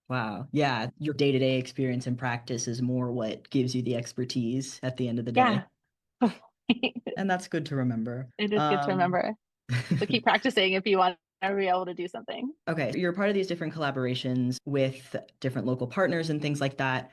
Wow. Yeah, your day-to-day experience and practice is more what gives you the expertise at the end of the Yeah, day. And that's good to remember. it is good to remember. So keep practicing if you want to be able to do something. Okay, you're part of these different collaborations with different local partners and things like that.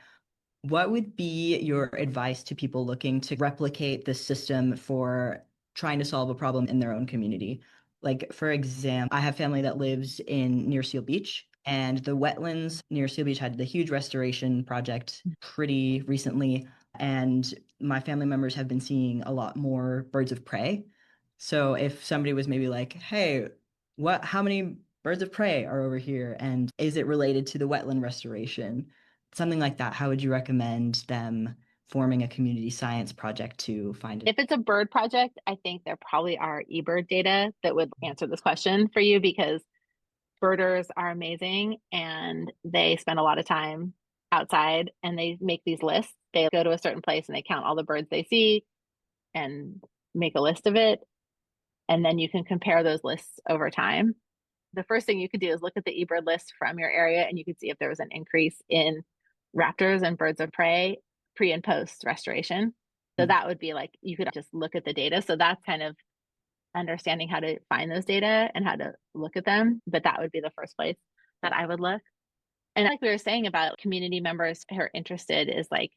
What would be your advice to people looking to replicate this system for trying to solve a problem in their own community? Like, for example, I have family that lives in near Seal Beach, and the wetlands near Seal Beach had the huge restoration project pretty recently, and my family members have been seeing a lot more birds of prey. So if somebody was maybe like, "Hey, how many birds of prey are over here, and is it related to the wetland restoration?" Something like that, how would you recommend them forming a community science project to find it? If it's a bird project, I think there probably are eBird data that would answer this question for you because birders are amazing and they spend a lot of time outside and they make these lists. They go to a certain place and they count all the birds they see and make a list of it. And then you can compare those lists over time. The first thing you could do is look at the eBird list from your area and you could see if there was an increase in raptors and birds of prey pre and post restoration. So Mm. that would be like, you could just look at the data. So that's kind of understanding how to find those data and how to look at them. But that would be the first place that I would look. And like we were saying about community members who are interested, is like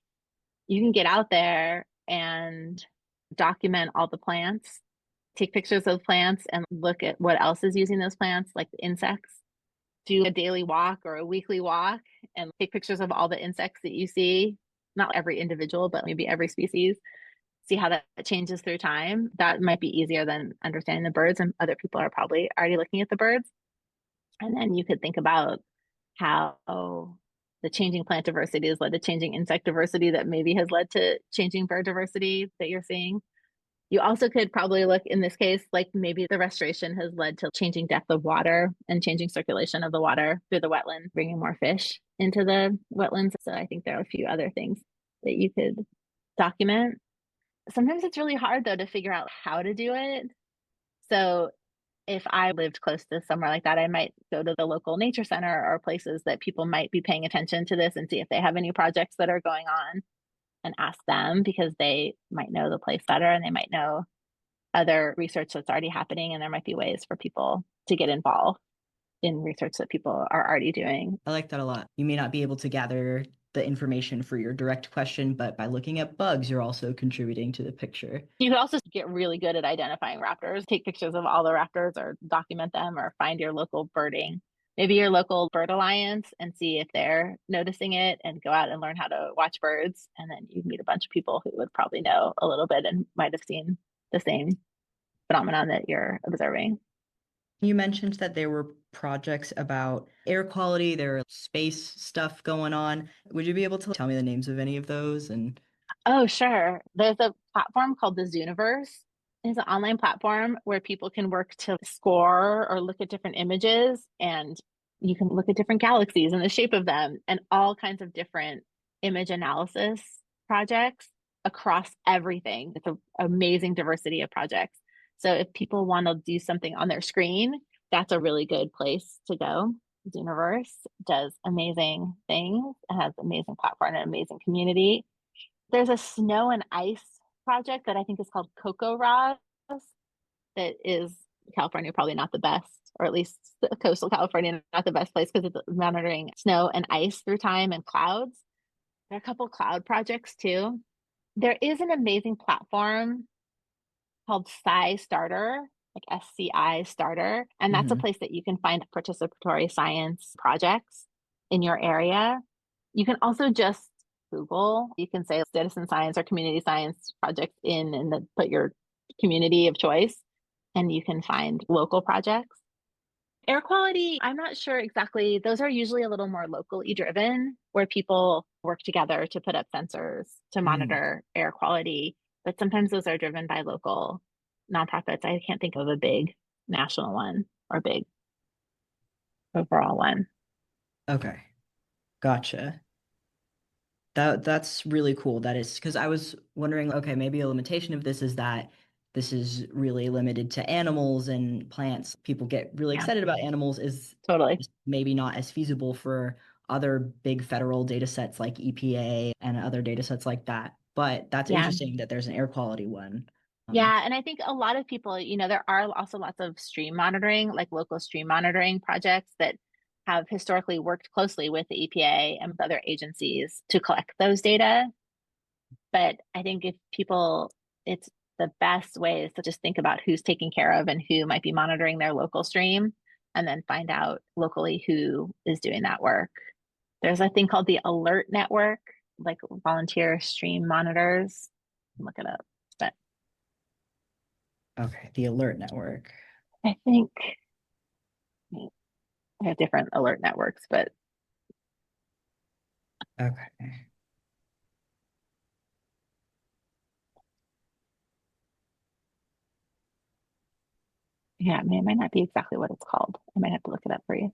you can get out there and document all the plants, take pictures of plants and look at what else is using those plants, like the insects. Do a daily walk or a weekly walk and take pictures of all the insects that you see, not every individual, but maybe every species. See how that changes through time. That might be easier than understanding the birds, and other people are probably already looking at the birds. And then you could think about how the changing plant diversity has led to changing insect diversity that maybe has led to changing bird diversity that you're seeing. You also could probably look in this case, like maybe the restoration has led to changing depth of water and changing circulation of the water through the wetland, bringing more fish into the wetlands. So I think there are a few other things that you could document. Sometimes it's really hard though to figure out how to do it. So if I lived close to somewhere like that, I might go to the local nature center or places that people might be paying attention to this and see if they have any projects that are going on and ask them, because they might know the place better and they might know other research that's already happening. And there might be ways for people to get involved in research that people are already doing. I like that a lot. You may not be able to gather the information for your direct question, but by looking at bugs, you're also contributing to the picture. You could also get really good at identifying raptors, take pictures of all the raptors or document them, or find your local birding, maybe your local bird alliance, and see if they're noticing it and go out and learn how to watch birds. And then you meet a bunch of people who would probably know a little bit and might have seen the same phenomenon that you're observing. You mentioned that there were projects about air quality, there are space stuff going on. Would you be able to tell me the names of any of those? And Oh, sure. There's a platform called the Zooniverse. It's an online platform where people can work to score or look at different images, and you can look at different galaxies and the shape of them and all kinds of different image analysis projects across everything. It's an amazing diversity of projects. So if people want to do something on their screen, that's a really good place to go. Zooniverse does amazing things. It has an amazing platform and an amazing community. There's a snow and ice project that I think is called Cocoa Rods that is California, probably not the best, or at least coastal California, not the best place because it's monitoring snow and ice through time and clouds. There are a couple cloud projects too. There is an amazing platform called Sci Starter, like SCI Starter, and that's a Mhm. place that you can find participatory science projects in your area. You can also just Google. You can say citizen science or community science projects in, and then put your community of choice, and you can find local projects. Air quality, I'm not sure exactly. Those are usually a little more locally driven, where people work together to put up sensors to Mhm. monitor air quality. But sometimes those are driven by local nonprofits. I can't think of a big national one or big overall one. Okay. Gotcha. That's really cool. That is because I was wondering, okay, maybe a limitation of this is that this is really limited to animals and plants. People get really Yeah, excited about animals is totally. maybe not as feasible for other big federal data sets like EPA and other data sets like that. But that's Yeah. interesting that there's an air quality one. Um, Yeah, and I think a lot of people, there are also lots of stream monitoring, like local stream monitoring projects that have historically worked closely with the EPA and with other agencies to collect those data. But I think if people, it's the best way is to just think about who's taking care of and who might be monitoring their local stream, and then find out locally who is doing that work. There's a thing called the Alert Network, like volunteer stream monitors. Look it up. But okay, the alert network. I think they have different alert networks, but Okay. yeah, it might not be exactly what it's called. I might have to look it up for you.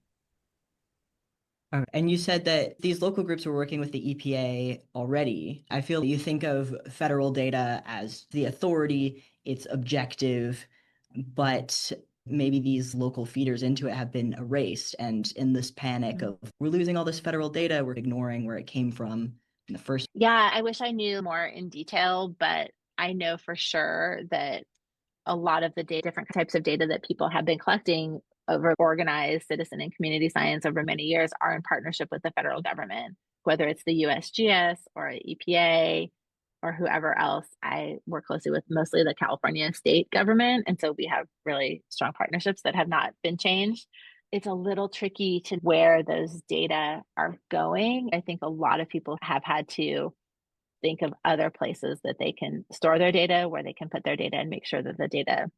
Okay. And you said that these local groups were working with the EPA already. I feel you think of federal data as the authority, it's objective, but maybe these local feeders into it have been erased. And in this panic of we're losing all this federal data, we're ignoring where it came from in the first. Yeah, I wish I knew more in detail, but I know for sure that a lot of the data, different types of data that people have been collecting over organized citizen and community science over many years are in partnership with the federal government, whether it's the USGS or EPA or whoever else. I work closely with mostly the California state government. And so we have really strong partnerships that have not been changed. It's a little tricky to where those data are going. I think a lot of people have had to think of other places that they can store their data, where they can put their data and make sure that the data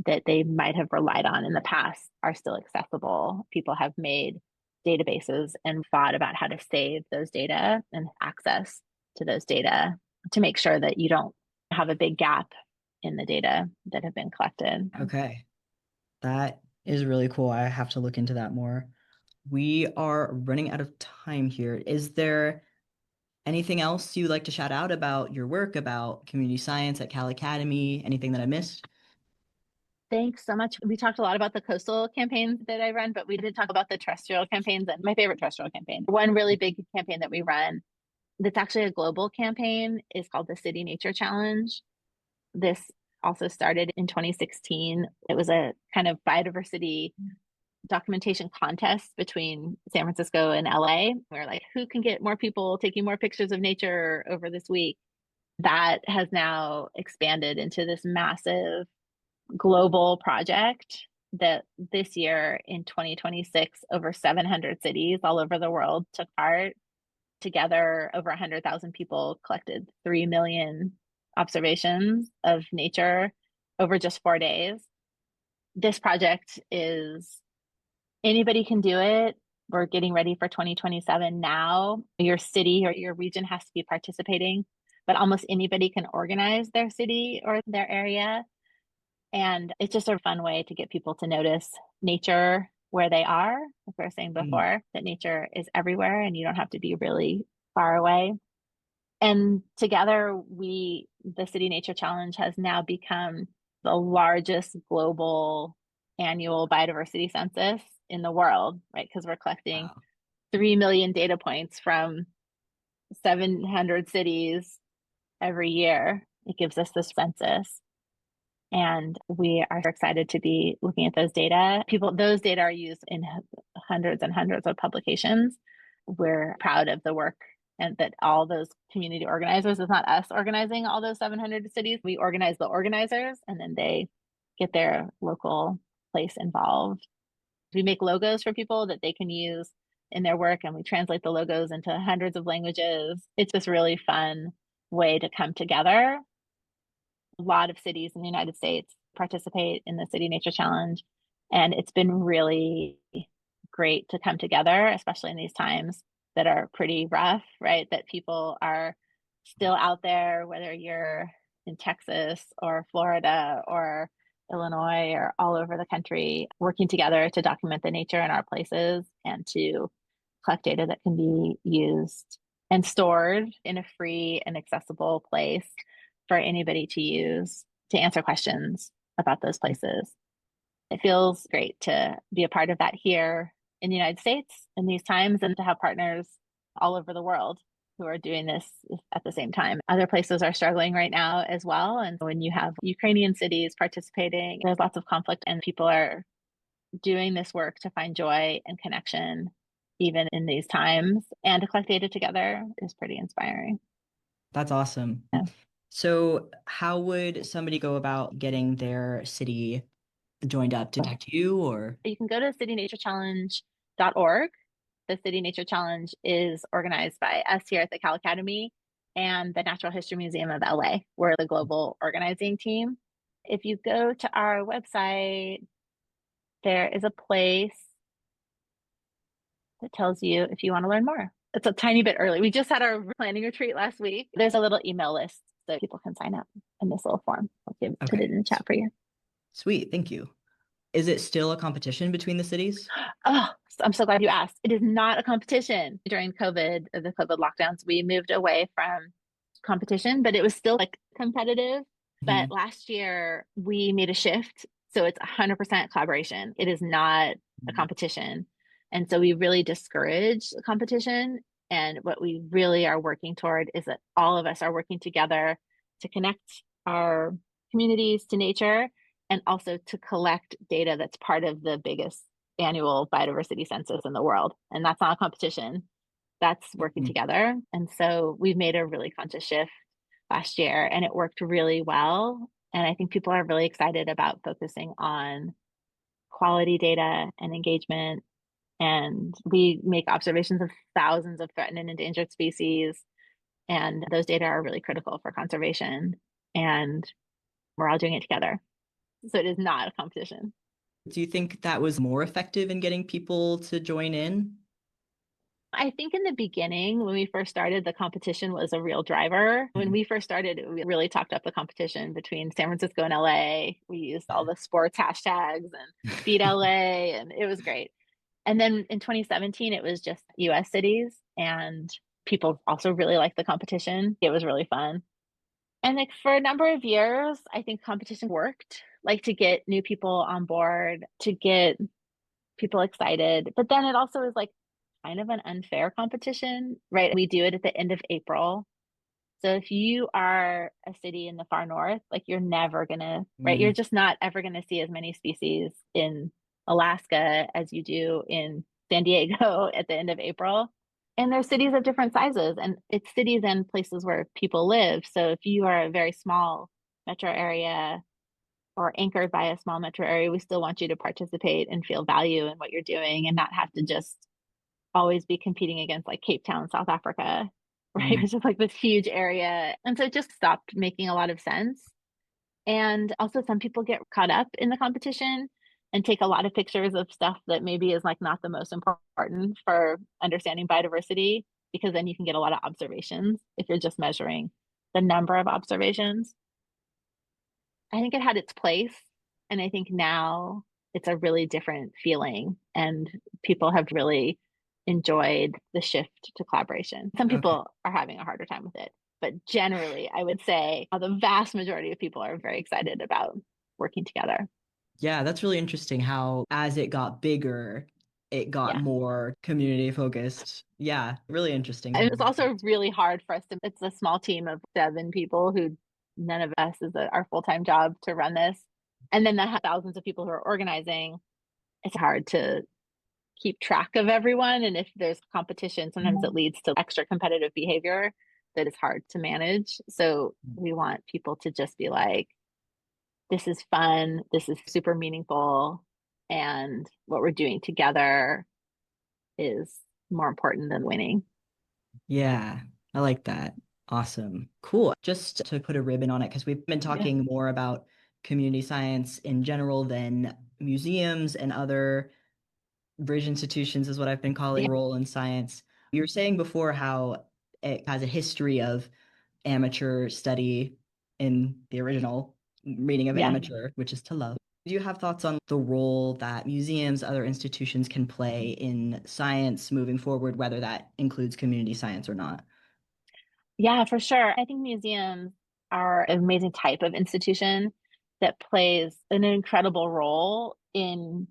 that they might have relied on in the past are still accessible. People have made databases and thought about how to save those data and access to those data to make sure that you don't have a big gap in the data that have been collected. Okay. That is really cool. I have to look into that more. We are running out of time here. Is there anything else you'd like to shout out about your work, about community science at Cal Academy? Anything that I missed? Thanks so much. We talked a lot about the coastal campaigns that I run, but we did talk about the terrestrial campaigns and my favorite terrestrial campaign. One really big campaign that we run that's actually a global campaign is called the City Nature Challenge. This also started in 2016. It was a kind of biodiversity documentation contest between San Francisco and LA. We're like, who can get more people taking more pictures of nature over this week? That has now expanded into this massive global project that this year in 2026, over 700 cities all over the world took part. Together, over 100,000 people collected 3 million observations of nature over just 4 days. This project is anybody can do it. We're getting ready for 2027 now. Your city or your region has to be participating, but almost anybody can organize their city or their area. And it's just a fun way to get people to notice nature where they are. Like we were saying before, that nature is everywhere and you don't have to be really far away. And together, the City Nature Challenge has now become the largest global annual biodiversity census in the world, right? Because we're collecting 3 million data points from 700 cities every year. It gives us this census. And we are excited to be looking at those data. Those data are used in hundreds and hundreds of publications. We're proud of the work and that all those community organizers, it's not us organizing all those 700 cities. We organize the organizers and then they get their local place involved. We make logos for people that they can use in their work and we translate the logos into hundreds of languages. It's this really fun way to come together. A lot of cities in the United States participate in the City Nature Challenge, and it's been really great to come together, especially in these times that are pretty rough, right? That people are still out there, whether you're in Texas or Florida or Illinois or all over the country, working together to document the nature in our places and to collect data that can be used and stored in a free and accessible place for anybody to use to answer questions about those places. It feels great to be a part of that here in the United States in these times and to have partners all over the world who are doing this at the same time. Other places are struggling right now as well. And when you have Ukrainian cities participating, there's lots of conflict and people are doing this work to find joy and connection even in these times, and to collect data together is pretty inspiring. That's awesome. Yeah. So how would somebody go about getting their city joined up? To contact you, or? You can go to citynaturechallenge.org. The City Nature Challenge is organized by us here at the Cal Academy and the Natural History Museum of LA. We're the global organizing team. If you go to our website, there is a place that tells you if you want to learn more. It's a tiny bit early. We just had our planning retreat last week. There's a little email list so people can sign up in this little form. I'll put it in the chat for you. Sweet, thank you. Is it still a competition between the cities? Oh, I'm so glad you asked. It is not a competition. During COVID, the COVID lockdowns, we moved away from competition, but it was still like competitive. But last year we made a shift. So it's 100% collaboration. It is not a competition. And so we really discourage competition. And what we really are working toward is that all of us are working together to connect our communities to nature and also to collect data that's part of the biggest annual biodiversity census in the world. And that's not a competition, that's working Mhm. together. And so we've made a really conscious shift last year, and it worked really well. And I think people are really excited about focusing on quality data and engagement. And we make observations of thousands of threatened and endangered species, and those data are really critical for conservation. And we're all doing it together. So it is not a competition. Do you think that was more effective in getting people to join in? I think in the beginning, when we first started, the competition was a real driver. When Mhm. we first started, we really talked up the competition between San Francisco and LA. We used all the sports hashtags and beat LA, and it was great. And then in 2017, it was just US cities, and people also really liked the competition. It was really fun. And like for a number of years, I think competition worked, like to get new people on board, to get people excited. But then it also is like kind of an unfair competition, right? We do it at the end of April. So if you are a city in the far north, like you're never gonna, right? You're Mhm. just not ever gonna see as many species in Alaska as you do in San Diego at the end of April. And there's cities of different sizes, and it's cities and places where people live. So if you are a very small metro area or anchored by a small metro area, we still want you to participate and feel value in what you're doing and not have to just always be competing against like Cape Town, South Africa, right? Mm. It's just like this huge area. And so it just stopped making a lot of sense. And also some people get caught up in the competition and take a lot of pictures of stuff that maybe is like not the most important for understanding biodiversity, because then you can get a lot of observations if you're just measuring the number of observations. I think it had its place. And I think now it's a really different feeling. And people have really enjoyed the shift to collaboration. Some Okay. people are having a harder time with it. But generally, I would say the vast majority of people are very excited about working together. Yeah, that's really interesting how as it got bigger, it got Yeah. more community focused. Yeah, really interesting. And it's also really hard for us to, it's a small team of 7 people who none of us is our full-time job to run this. And then the thousands of people who are organizing, it's hard to keep track of everyone. And if there's competition, sometimes it leads to extra competitive behavior that is hard to manage. So we want people to just be like, this is fun, this is super meaningful, and what we're doing together is more important than winning. Yeah, I like that. Awesome. Cool. Just to put a ribbon on it, because we've been Yeah. talking more about community science in general than museums and other bridge institutions, is what I've been calling Yeah. role in science. You were saying before how it has a history of amateur study in the original meaning of Yeah. amateur, which is to love. Do you have thoughts on the role that museums, other institutions can play in science moving forward, whether that includes community science or not? Yeah, for sure. I think museums are an amazing type of institution that plays an incredible role in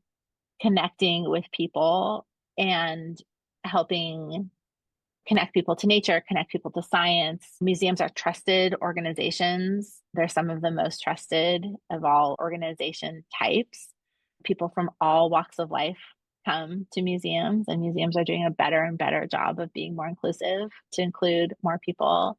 connecting with people and helping connect people to nature, connect people to science. Museums are trusted organizations. They're some of the most trusted of all organization types. People from all walks of life come to museums, and museums are doing a better and better job of being more inclusive to include more people.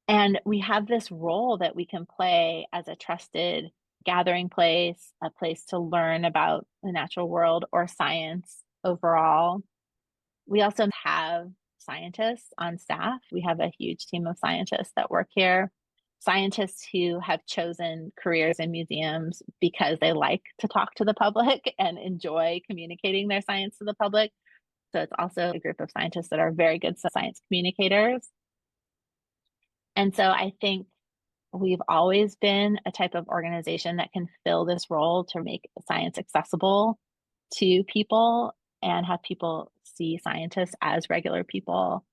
And we have this role that we can play as a trusted gathering place, a place to learn about the natural world or science overall. We also have scientists on staff. We have a huge team of scientists that work here, scientists who have chosen careers in museums because they like to talk to the public and enjoy communicating their science to the public. So it's also a group of scientists that are very good science communicators. And so I think we've always been a type of organization that can fill this role to make science accessible to people and have people see scientists as regular people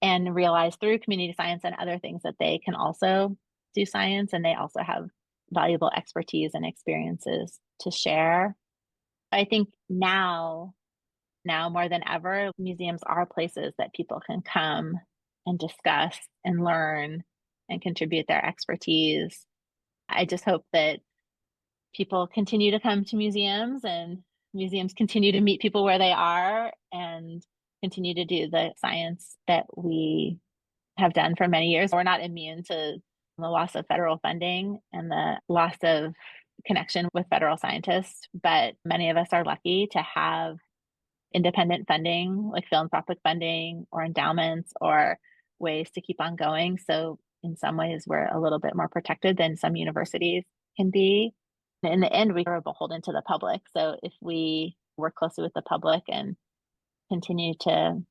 and realize through community science and other things that they can also do science and they also have valuable expertise and experiences to share. I think now more than ever, museums are places that people can come and discuss and learn and contribute their expertise. I just hope that people continue to come to museums and museums continue to meet people where they are and continue to do the science that we have done for many years. We're not immune to the loss of federal funding and the loss of connection with federal scientists, but many of us are lucky to have independent funding, like philanthropic funding or endowments or ways to keep on going. So in some ways, we're a little bit more protected than some universities can be. In the end, we are beholden to the public. So if we work closely with the public and continue to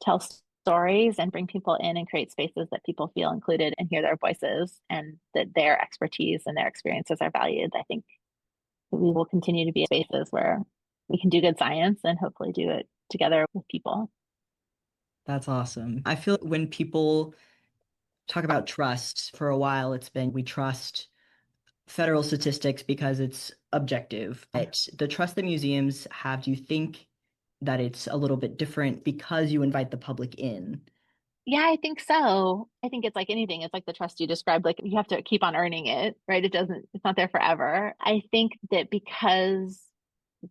tell stories and bring people in and create spaces that people feel included and hear their voices and that their expertise and their experiences are valued, I think we will continue to be spaces where we can do good science and hopefully do it together with people. That's awesome. I feel when people talk about trust, for a while it's been we trust federal statistics because it's objective. But the trust that museums have, do you think that it's a little bit different because you invite the public in? Yeah, I think so. I think it's like anything. It's like the trust you described, like you have to keep on earning it, right? It's not there forever. I think that because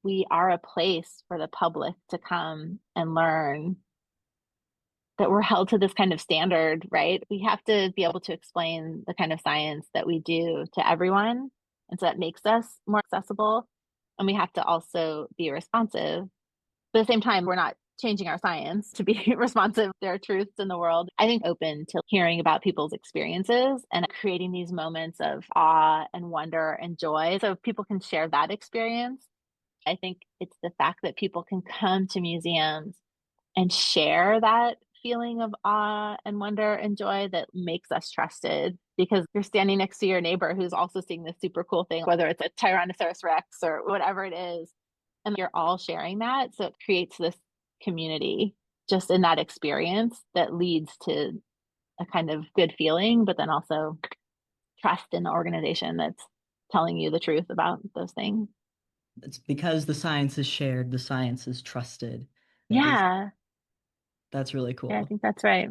we are a place for the public to come and learn, that we're held to this kind of standard, right? We have to be able to explain the kind of science that we do to everyone. And so that makes us more accessible. And we have to also be responsive. But at the same time, we're not changing our science to be responsive. There are truths in the world. I think open to hearing about people's experiences and creating these moments of awe and wonder and joy so people can share that experience. I think it's the fact that people can come to museums and share that feeling of awe and wonder and joy that makes us trusted because you're standing next to your neighbor who's also seeing this super cool thing, whether it's a Tyrannosaurus Rex or whatever it is. And you're all sharing that. So it creates this community just in that experience that leads to a kind of good feeling, but then also trust in the organization that's telling you the truth about those things. It's because the science is shared, the science is trusted. That is, Yeah. that's really Yeah, I cool. think that's right.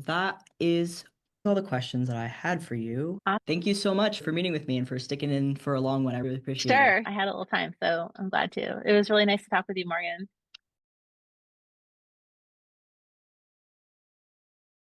That is all the questions that I had for you. Thank you so much for meeting with me and for sticking in for a long one. I really appreciate it. Sure. I had a little time, so I'm glad to. It was really nice to talk with you, Morgan.